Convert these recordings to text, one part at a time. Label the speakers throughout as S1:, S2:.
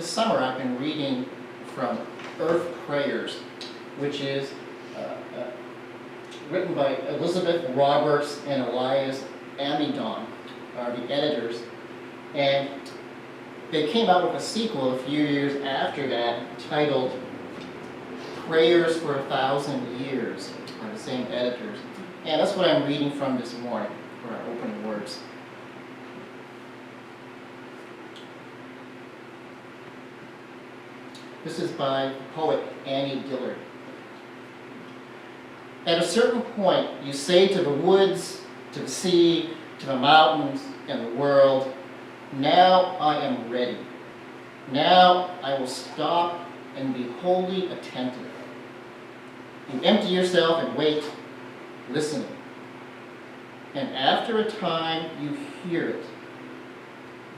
S1: this summer I've been reading from Earth Prayers, which is written by Elizabeth Roberts and Elias Amidon, are the editors. And they came out with a sequel a few years after that titled Prayers for 1,000 Years, by the same editors. And that's what I'm reading from this morning for our opening words. This is by poet Annie Dillard. At a certain point, you say to the woods, to the sea, to the mountains, and the world, now I am ready. Now I will stop and be wholly attentive. You empty yourself and wait, listening. And after a time, you hear it.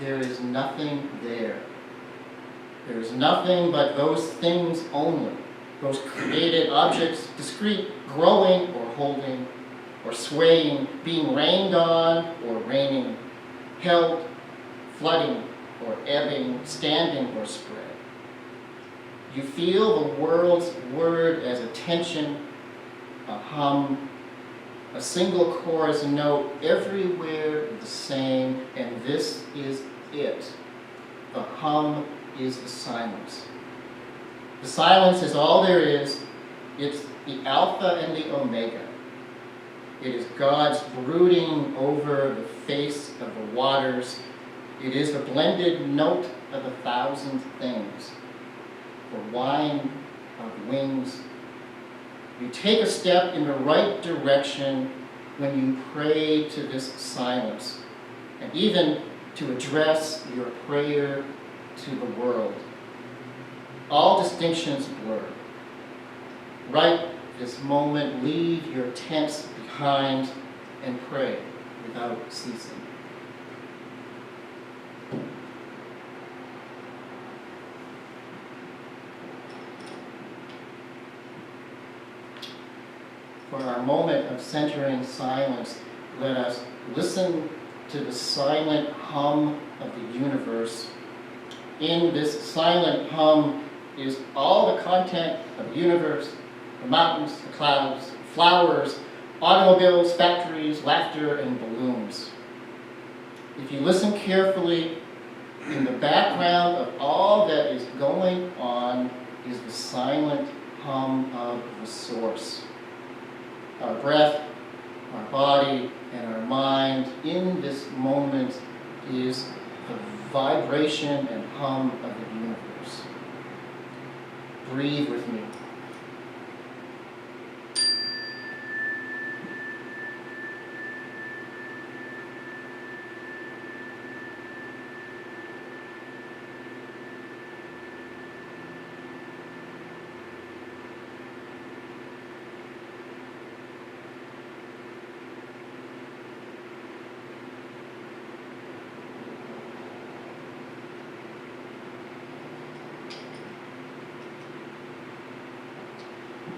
S1: There is nothing there. There is nothing but those things only, those created objects, discrete, growing or holding, or swaying, being rained on or raining, held, flooding or ebbing, standing or spread. You feel the world's word as a tension, a hum, a single chorus note, everywhere the same, and this is it. The hum is the silence. The silence is all there is. It's the Alpha and the Omega. It is God's brooding over the face of the waters. It is the blended note of 1,000 things. For wine of wings. You take a step in the right direction when you pray to this silence, and even to address your prayer to the world. All distinctions blur. Right this moment, leave your tents behind and pray without ceasing. For our moment of centering silence, let us listen to the silent hum of the universe. In this silent hum is all the content of the universe, the mountains, the clouds, flowers, automobiles, factories, laughter, and balloons. If you listen carefully, in the background of all that is going on is the silent hum of the source. Our breath, our body, and our mind in this moment is the vibration and hum of the universe. Breathe with me.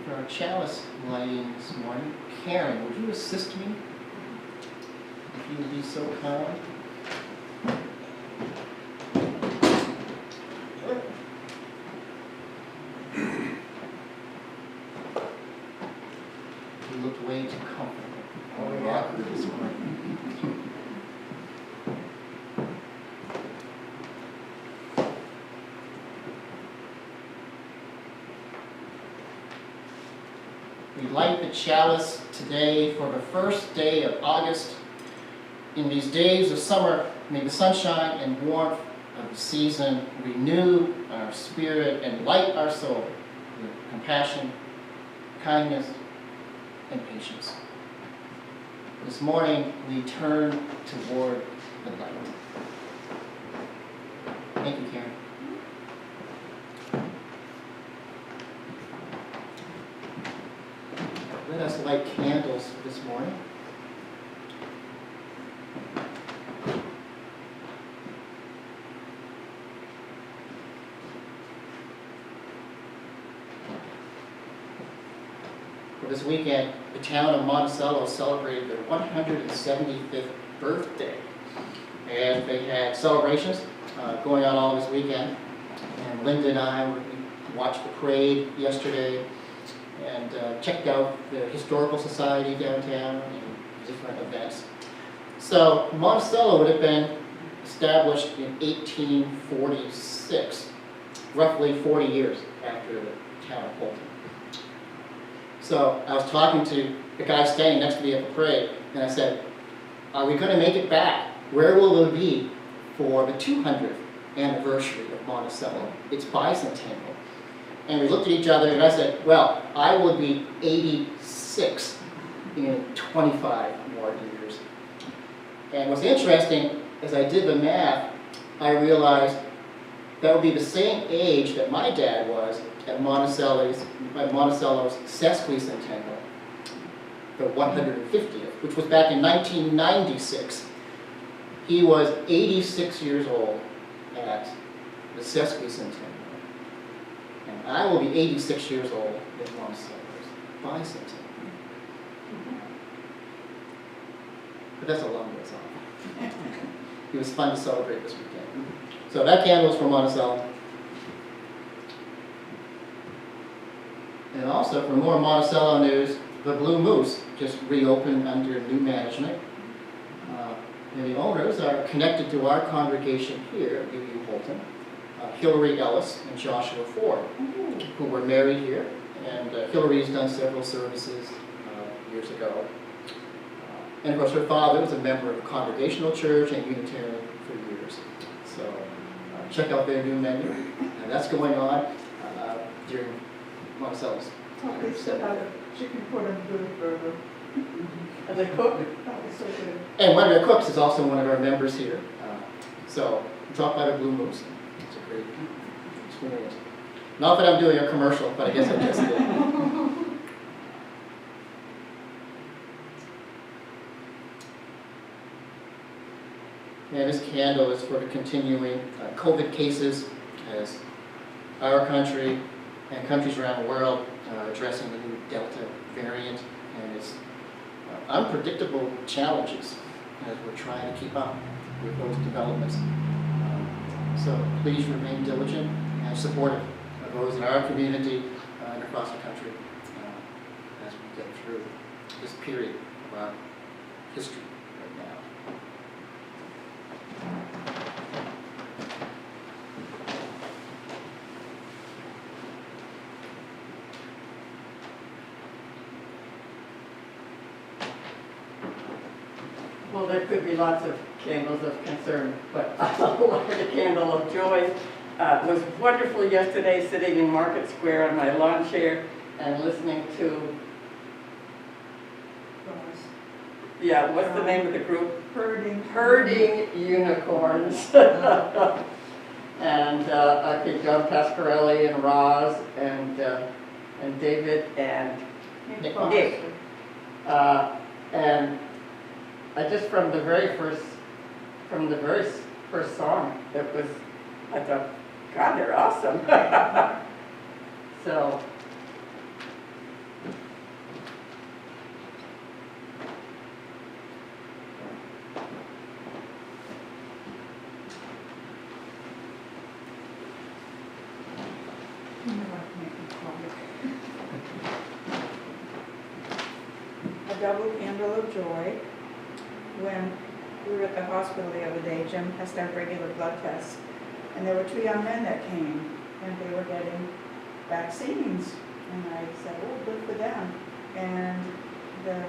S1: For our chalice lighting this morning, Karen, would you assist me? If you would be so kind. You looked way too comfortable. Oh, yeah, this morning. We light the chalice today for the first day of August. In these days of summer, may the sunshine and warmth of the season renew our spirit and light our soul with compassion, kindness, and patience. This morning, we turn toward the light. Thank you, Karen. Let us light candles this morning. For this weekend, the town of Monticello celebrated their 175th birthday. And they had celebrations going on all this weekend. And Linda and I we watched the parade yesterday and checked out the Historical Society downtown and different events. So Monticello would have been established in 1846, roughly 40 years after the town of Houlton. So I was talking to the guy standing next to me at the parade, and I said, are we going to make it back? Where will it be for the 200th anniversary of Monticello? It's bicentennial. And we looked at each other, and I said, well, I will be 86 in 25 more years. And what's interesting, as I did the math, I realized that would be the same age that my dad was at Monticello's sesquicentennial, the 150th, which was back in 1996. He was 86 years old at the sesquicentennial. And I will be 86 years old at Monticello's bicentennial. But that's a long ways off. It was fun to celebrate this weekend. So that candle is from Monticello. And also, for more Monticello news, the Blue Moose just reopened under new management. And the owners are connected to our congregation here at UU Houlton, Hillary Ellis and Joshua Ford, who were married here. And Hillary's done several services years ago. And of course, her father was a member of Congregational Church and Unitarian for years. So check out their new menu. And that's going on during Monticello's.
S2: Tell me about the chicken pork and blue burger.
S3: And they cook.
S2: That was so good.
S1: And one of their cooks is also one of our members here. So drop by the Blue Moose. It's a great experience. Not that I'm doing a commercial, but I guess I just did. And this candle is for the continuing COVID cases as our country and countries around the world are addressing the new Delta variant and its unpredictable challenges as we're trying to keep up with those developments. So please remain diligent and supportive of those in our community and across the country as we get through this period of our history right now.
S3: Well, there could be lots of candles of concern, but I'll light a candle of joy. It was wonderful yesterday sitting in Market Square on my lawn chair and listening to, yeah, what's the name of the group? Herding Unicorns. And I think John Pasquarelli and Roz and David and Nick. And I just from the very first song, it was, I thought, God, they're awesome. So.
S2: A double candle of joy. When we were at the hospital the other day, Jim has to have regular blood tests. And there were two young men that came, and they were getting vaccines. And I said, oh, good for them. And the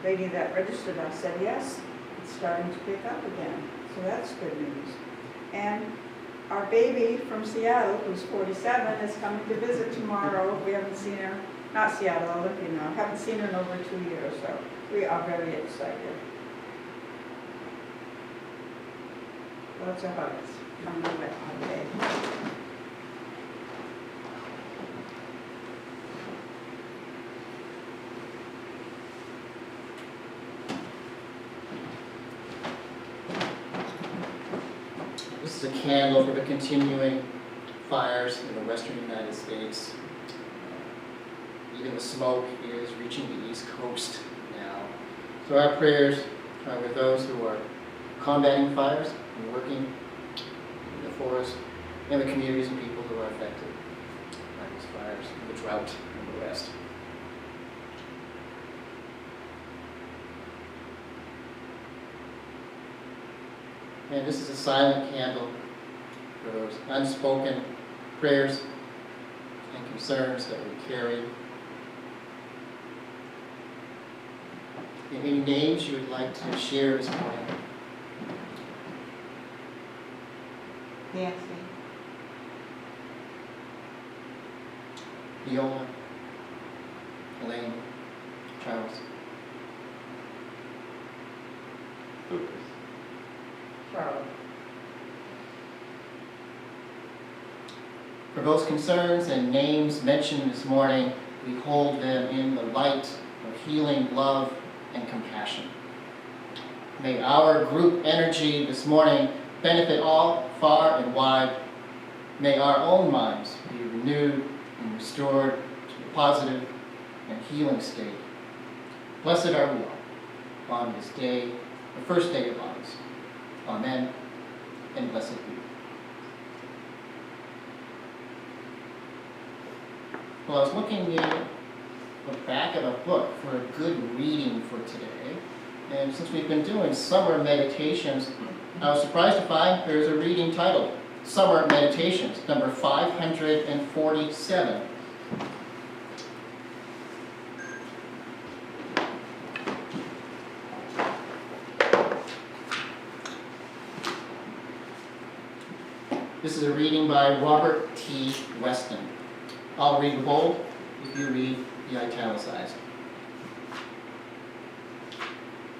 S2: lady that registered us said, yes, it's starting to pick up again. So that's good news. And our baby from Seattle, who's 47, is coming to visit tomorrow. We haven't seen her, not Seattle, Olympia now, haven't seen her in over 2 years, so we are very excited. Lots of hugs coming with our baby.
S1: This is a candle for the continuing fires in the western United States. Even the smoke is reaching the East Coast now. So our prayers are with those who are combating fires and working in the forest and the communities and people who are affected by these fires, and the drought in the West. And this is a silent candle for those unspoken prayers and concerns that we carry. Any names you would like to share this morning?
S2: Nancy.
S1: Viola, Elaine, Charles.
S3: Lucas. Charles.
S1: For those concerns and names mentioned this morning, we hold them in the light of healing, love, and compassion. May our group energy this morning benefit all, far and wide. May our own minds be renewed and restored to a positive and healing state. Blessed are we all on this day, the first day of August. Amen, and blessed be. Well, I was looking in the back of a book for a good reading for today, and since we've been doing summer meditations, I was surprised to find there's a reading titled Summer Meditations, number 547. This is a reading by Robert T. Weston. I'll read the bold, if you read the italicized.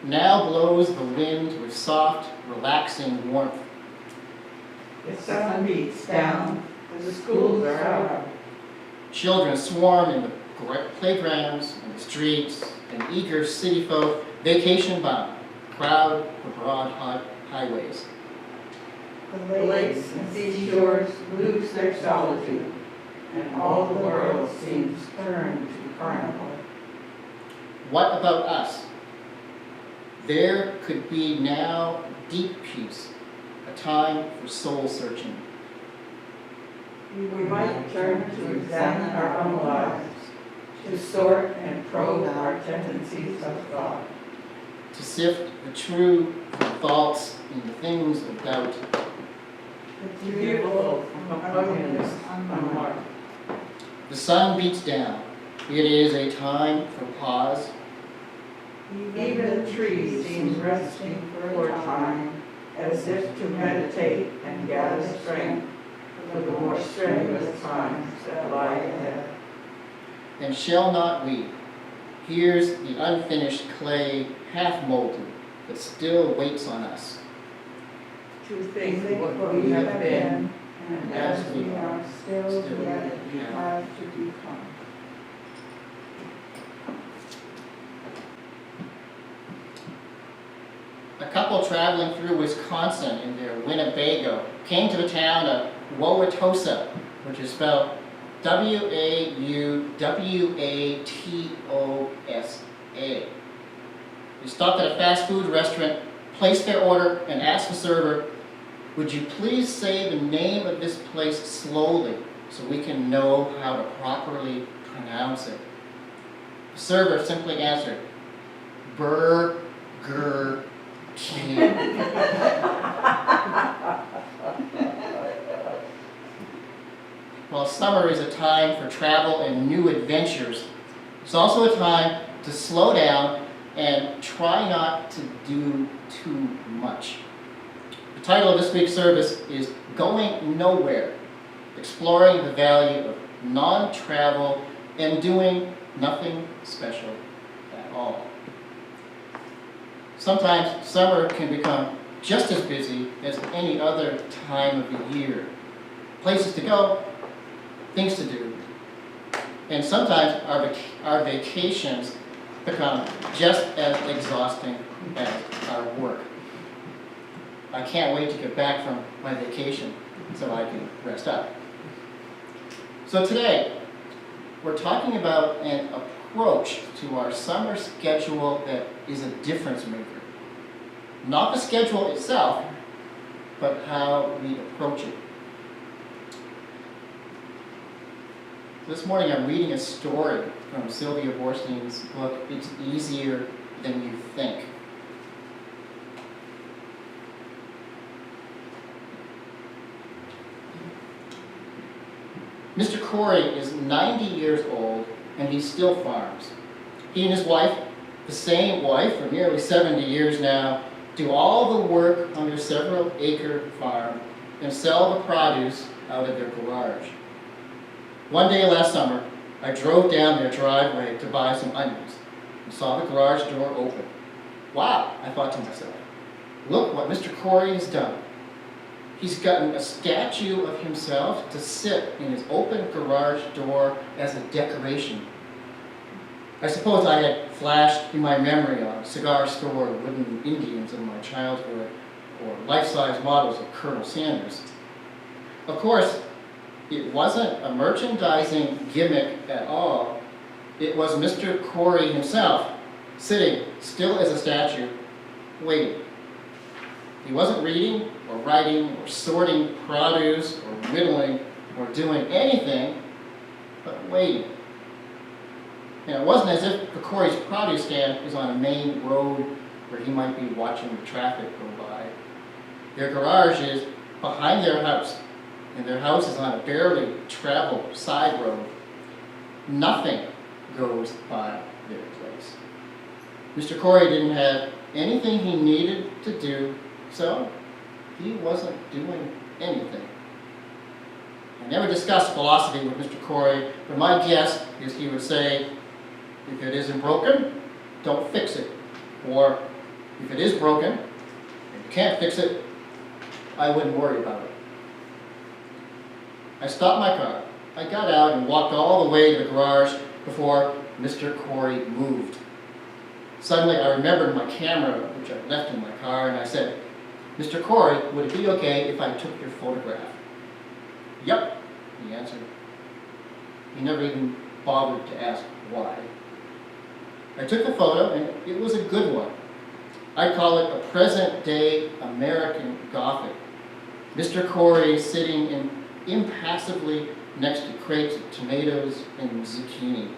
S1: Now blows the wind with soft, relaxing warmth.
S4: The sun beats down, the schools are out.
S1: Children swarm in the playgrounds and the streets, and eager city folk vacation bound crowd the broad highways.
S4: The lakes and seashores lose their solitude, and all the world seems turned to carnival.
S1: What about us? There could be now deep peace, a time for soul searching.
S4: We might turn to examine our own lives, to sort and probe our tendencies of thought.
S1: To sift the true from thoughts and the things of doubt.
S4: The beautiful from ugliness unmarked.
S1: The sun beats down. It is a time for pause.
S4: Even the trees seem resting for a time, as if to meditate and gather strength for the more strenuous times that lie ahead.
S1: And shall not we? Here's the unfinished clay, half molded, that still waits on us.
S4: To think what we have been, and as we are still yet have to become.
S1: A couple traveling through Wisconsin in their Winnebago came to the town of Wauwatosa, which is spelled W-A-U-W-A-T-O-S-A. They stopped at a fast food restaurant, placed their order, and asked the server, "Would you please say the name of this place slowly so we can know how to properly pronounce it?" The server simply answered, Burger King. While summer is a time for travel and new adventures, it's also a time to slow down and try not to do too much. The title of this week's service is Going Nowhere, exploring the value of non-travel and doing nothing special at all. Sometimes summer can become just as busy as any other time of the year. Places to go, things to do, and sometimes our vacations become just as exhausting as our work. I can't wait to get back from my vacation so I can rest up. So today, we're talking about an approach to our summer schedule that is a difference maker. Not the schedule itself, but how we approach it. This morning I'm reading a story from Sylvia Borstein's book, It's Easier Than You Think. Mr. Corey is 90 years old and he still farms. He and his wife, the same wife for nearly 70 years now, do all the work on their several-acre farm and sell the produce out of their garage. One day last summer, I drove down their driveway to buy some onions and saw the garage door open. Wow, I thought to myself, look what Mr. Corey has done. He's gotten a statue of himself to sit in his open garage door as a decoration. I suppose I had flashed in my memory on cigar store wooden Indians of my childhood or life-size models of Colonel Sanders. Of course, it wasn't a merchandising gimmick at all. It was Mr. Corey himself sitting still as a statue, waiting. He wasn't reading or writing or sorting produce or whittling or doing anything but waiting. And it wasn't as if the Corey's produce stand is on a main road where he might be watching the traffic go by. Their garage is behind their house, and their house is on a barely traveled side road. Nothing goes by their place. Mr. Corey didn't have anything he needed to do, so he wasn't doing anything. I never discussed philosophy with Mr. Corey, but my guess is he would say, if it isn't broken, don't fix it. Or, if it is broken, and you can't fix it, I wouldn't worry about it. I stopped my car. I got out and walked all the way to the garage before Mr. Corey moved. Suddenly, I remembered my camera, which I left in my car, and I said, Mr. Corey, would it be okay if I took your photograph? Yep, he answered. He never even bothered to ask why. I took the photo, and it was a good one. I call it a present-day American Gothic. Mr. Corey sitting impassively next to crates of tomatoes and zucchini.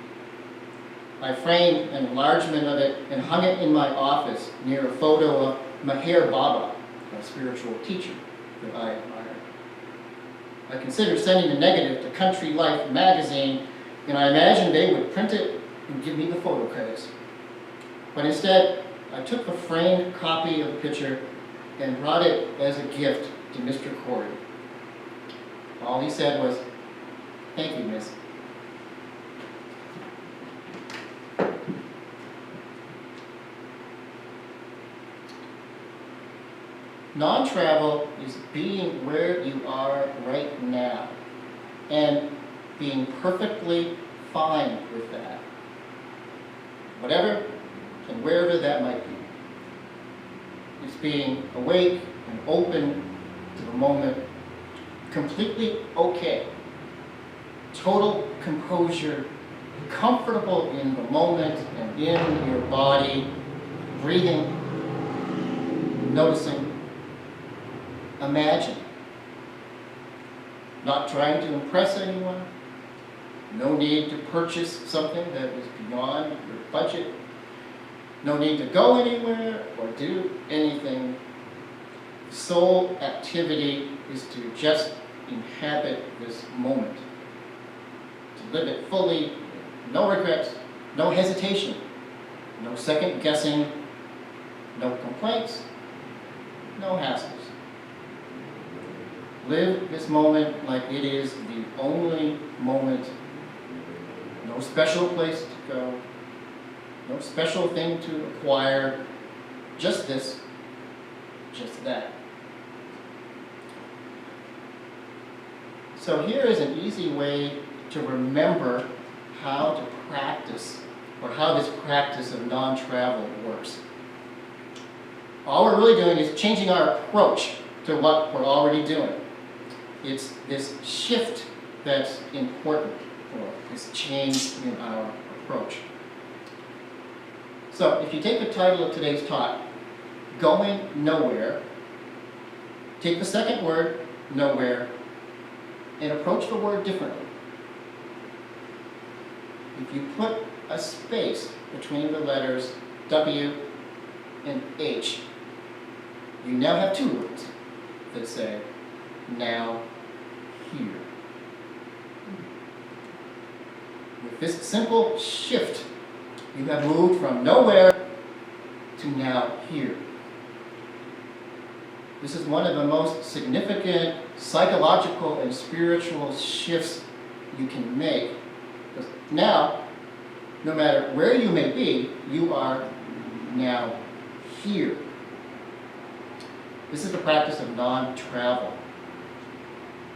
S1: I framed an enlargement of it and hung it in my office near a photo of Meher Baba, a spiritual teacher that I admire. I considered sending the negative to Country Life magazine, and I imagined they would print it and give me the photo credits. But instead, I took a framed copy of the picture and brought it as a gift to Mr. Corey. All he said was, "Thank you, miss." Non-travel is being where you are right now and being perfectly fine with that. Whatever and wherever that might be. It's being awake and open to the moment, completely okay. Total composure, comfortable in the moment and in your body, breathing, noticing. Imagine. Not trying to impress anyone. No need to purchase something that is beyond your budget. No need to go anywhere or do anything. Sole activity is to just inhabit this moment. To live it fully, no regrets, no hesitation, no second guessing, no complaints, no hassles. Live this moment like it is the only moment. No special place to go. No special thing to acquire. Just this. Just that. So here is an easy way to remember how to practice, or how this practice of non-travel works. All we're really doing is changing our approach to what we're already doing. It's this shift that's important, or this change in our approach. So if you take the title of today's talk, Going Nowhere, take the second word, nowhere, and approach the word differently. if you put a space between the letters W and H, you now have two words that say, now here. With this simple shift, you have moved from nowhere to now here. This is one of the most significant psychological and spiritual shifts you can make. Because now, no matter where you may be, you are now here. This is the practice of non-travel.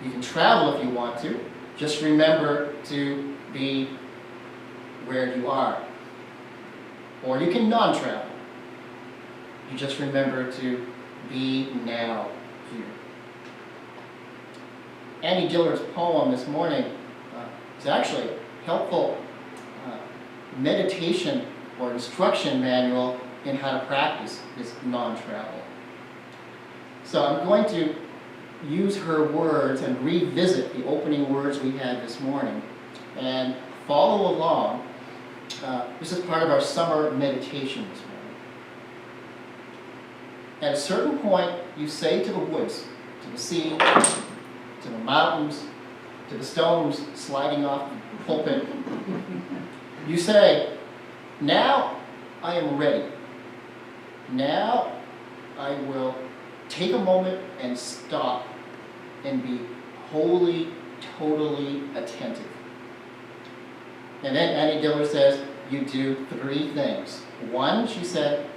S1: You can travel if you want to. Just remember to be where you are. Or you can non-travel. You just remember to be now here. Annie Diller's poem this morning is actually a helpful meditation or instruction manual in how to practice this non-travel. So I'm going to use her words and revisit the opening words we had this morning and follow along. This is part of our summer meditation this morning. At a certain point, you say to the woods, to the sea, to the mountains, to the stones sliding off the pulpit, you say, now I am ready. Now I will take a moment and stop and be wholly, totally attentive. And then Annie Diller says, you do three things. One, she said,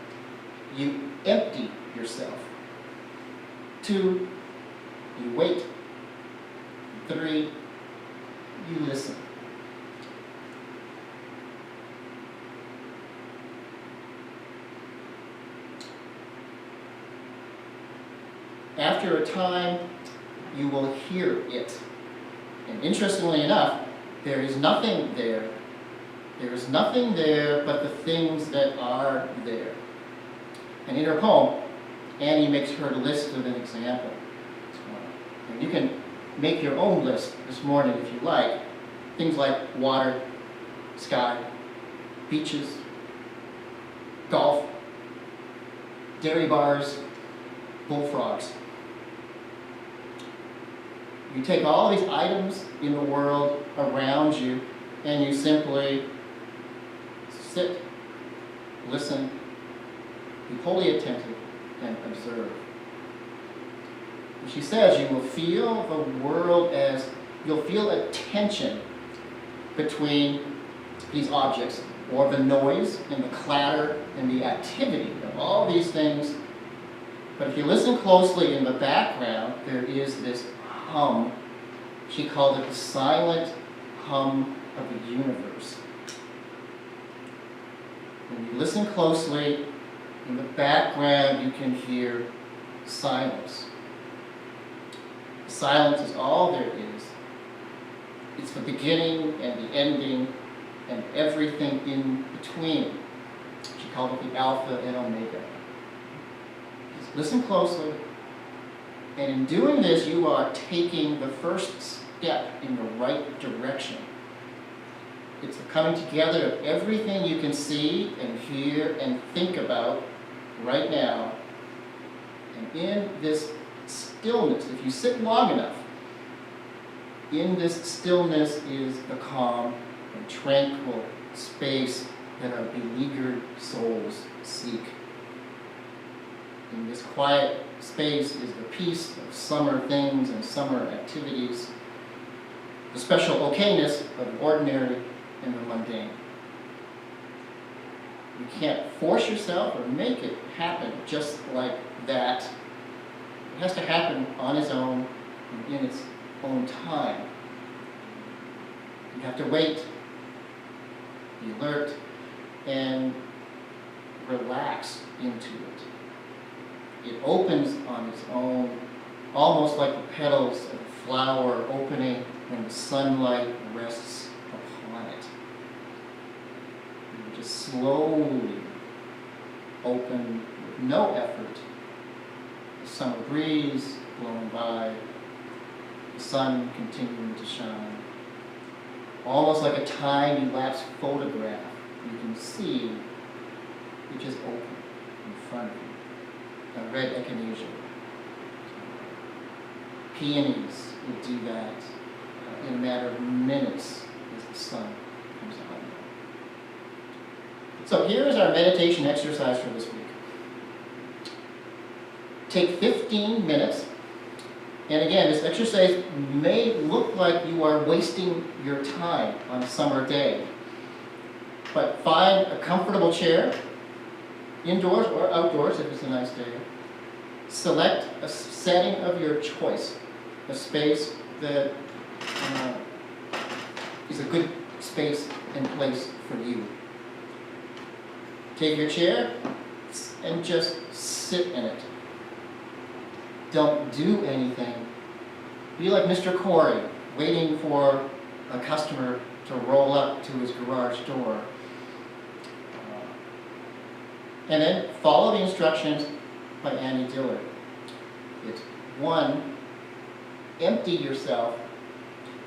S1: you empty yourself. Two, you wait. Three, you listen. After a time, you will hear it. And interestingly enough, there is nothing there. There is nothing there but the things that are there. And in her poem, Annie makes her list of an example. And you can make your own list this morning if you like. Things like water, sky, beaches, golf, dairy bars, bullfrogs. You take all these items in the world around you and you simply sit, listen, be wholly attentive, and observe. And she says you will feel the world as, you'll feel a tension between these objects, or the noise and the clatter and the activity of all these things. But if you listen closely in the background, there is this hum. She called it the silent hum of the universe. When you listen closely, in the background you can hear silence. Silence is all there is. It's the beginning and the ending and everything in between. She called it the Alpha and Omega. Just listen closely. And in doing this, you are taking the first step in the right direction. It's the coming together of everything you can see and hear and think about right now. And in this stillness, if you sit long enough, in this stillness is the calm and tranquil space that our beleaguered souls seek. In this quiet space is the peace of summer things and summer activities, the special okayness of the ordinary and the mundane. You can't force yourself or make it happen just like that. It has to happen on its own and in its own time. You have to wait, be alert, and relax into it. It opens on its own, almost like the petals of a flower opening when the sunlight rests upon it. You just slowly open with no effort. The summer breeze blowing by, the sun continuing to shine. almost like a time-elapse photograph. You can see it just open in front of you. A red echinacea. Peonies will do that in a matter of minutes as the sun comes on. So here's our meditation exercise for this week. Take 15 minutes, and again, this exercise may look like you are wasting your time on a summer day, but find a comfortable chair, indoors or outdoors if it's a nice day. Select a setting of your choice, a space that is a good space and place for you. Take your chair and just sit in it. Don't do anything. Be like Mr. Corey, waiting for a customer to roll up to his garage door. And then follow the instructions by Annie Dillard. It's 1, empty yourself.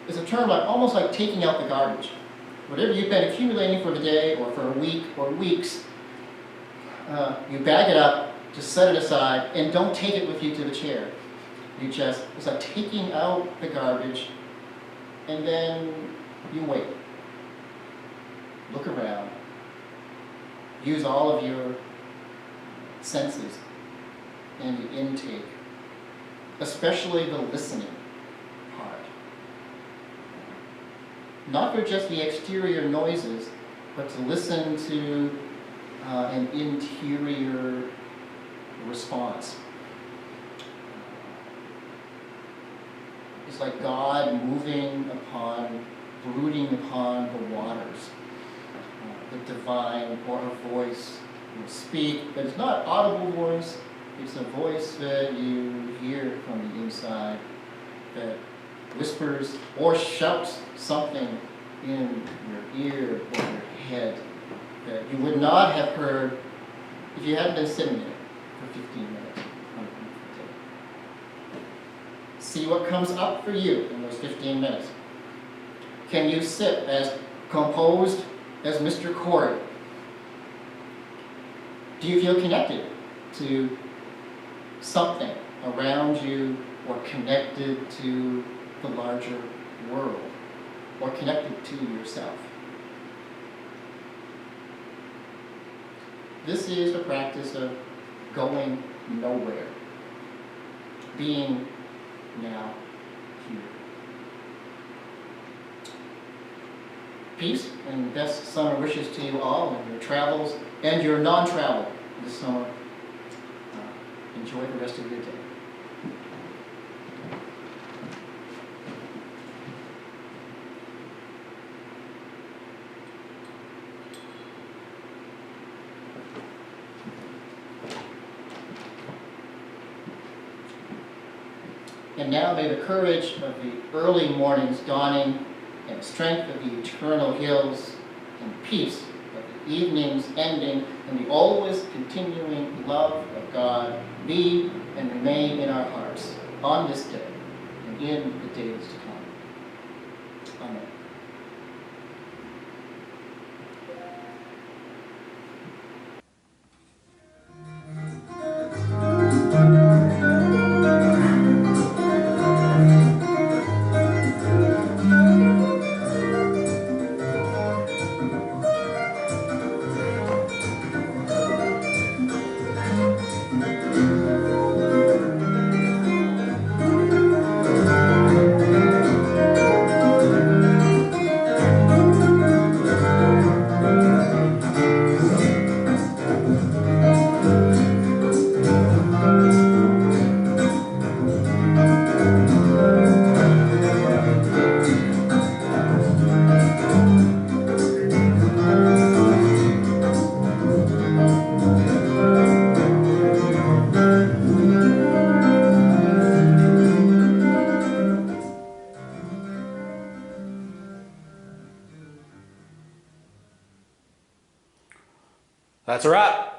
S1: It's a term almost like taking out the garbage. Whatever you've been accumulating for the day or for a week or weeks, you bag it up, just set it aside, and don't take it with you to the chair. It's like taking out the garbage, and then you wait. Look around. Use all of your senses and the intake, especially the listening part. Not for just the exterior noises, but to listen to an interior response. It's like God moving upon, brooding upon the waters. The divine or a voice will speak, but it's not audible voice. It's a voice that you hear from the inside that whispers or shouts something in your ear or your head that you would not have heard if you hadn't been sitting there for 15 minutes. See what comes up for you in those 15 minutes. Can you sit as composed as Mr. Corey? Do you feel connected to something around you, or connected to the larger world, or connected to yourself? This is the practice of going nowhere, being now here. Peace and best summer wishes to you all in your travels and your non-travel this summer. Enjoy the rest of your day. And now may the courage of the early mornings dawning, and strength of the eternal hills, and peace of the evenings ending, and the always continuing love of God be and remain in our hearts on this day and in the days to come. Amen.
S5: That's a wrap.